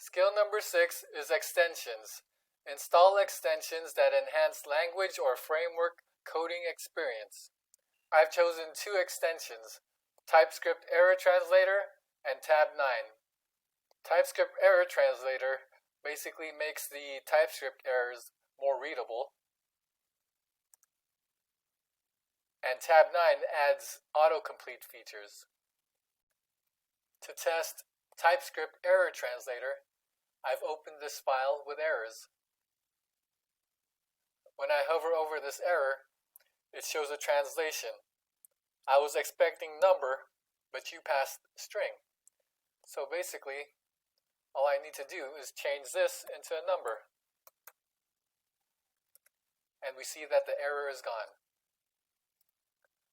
Skill number 6 is extensions. Install extensions that enhance language or framework coding experience. I've chosen two extensions, TypeScript Error Translator and Tabnine. TypeScript Error Translator basically makes the TypeScript errors more readable, and Tabnine adds autocomplete features. To test TypeScript Error Translator, I've opened this file with errors. When I hover over this error, it shows a translation. I was expecting number, but you passed string. So basically, all I need to do is change this into a number. And we see that the error is gone.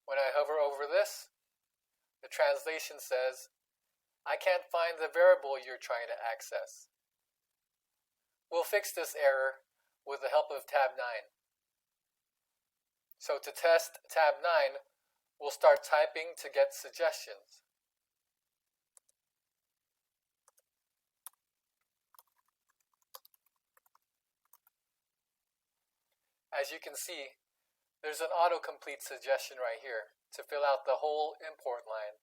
When I hover over this, the translation says, I can't find the variable you're trying to access. We'll fix this error with the help of Tabnine. So to test Tabnine, we'll start typing to get suggestions. As you can see, there's an autocomplete suggestion right here to fill out the whole import line.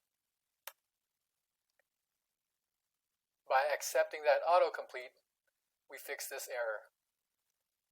By accepting that autocomplete, we fix this error.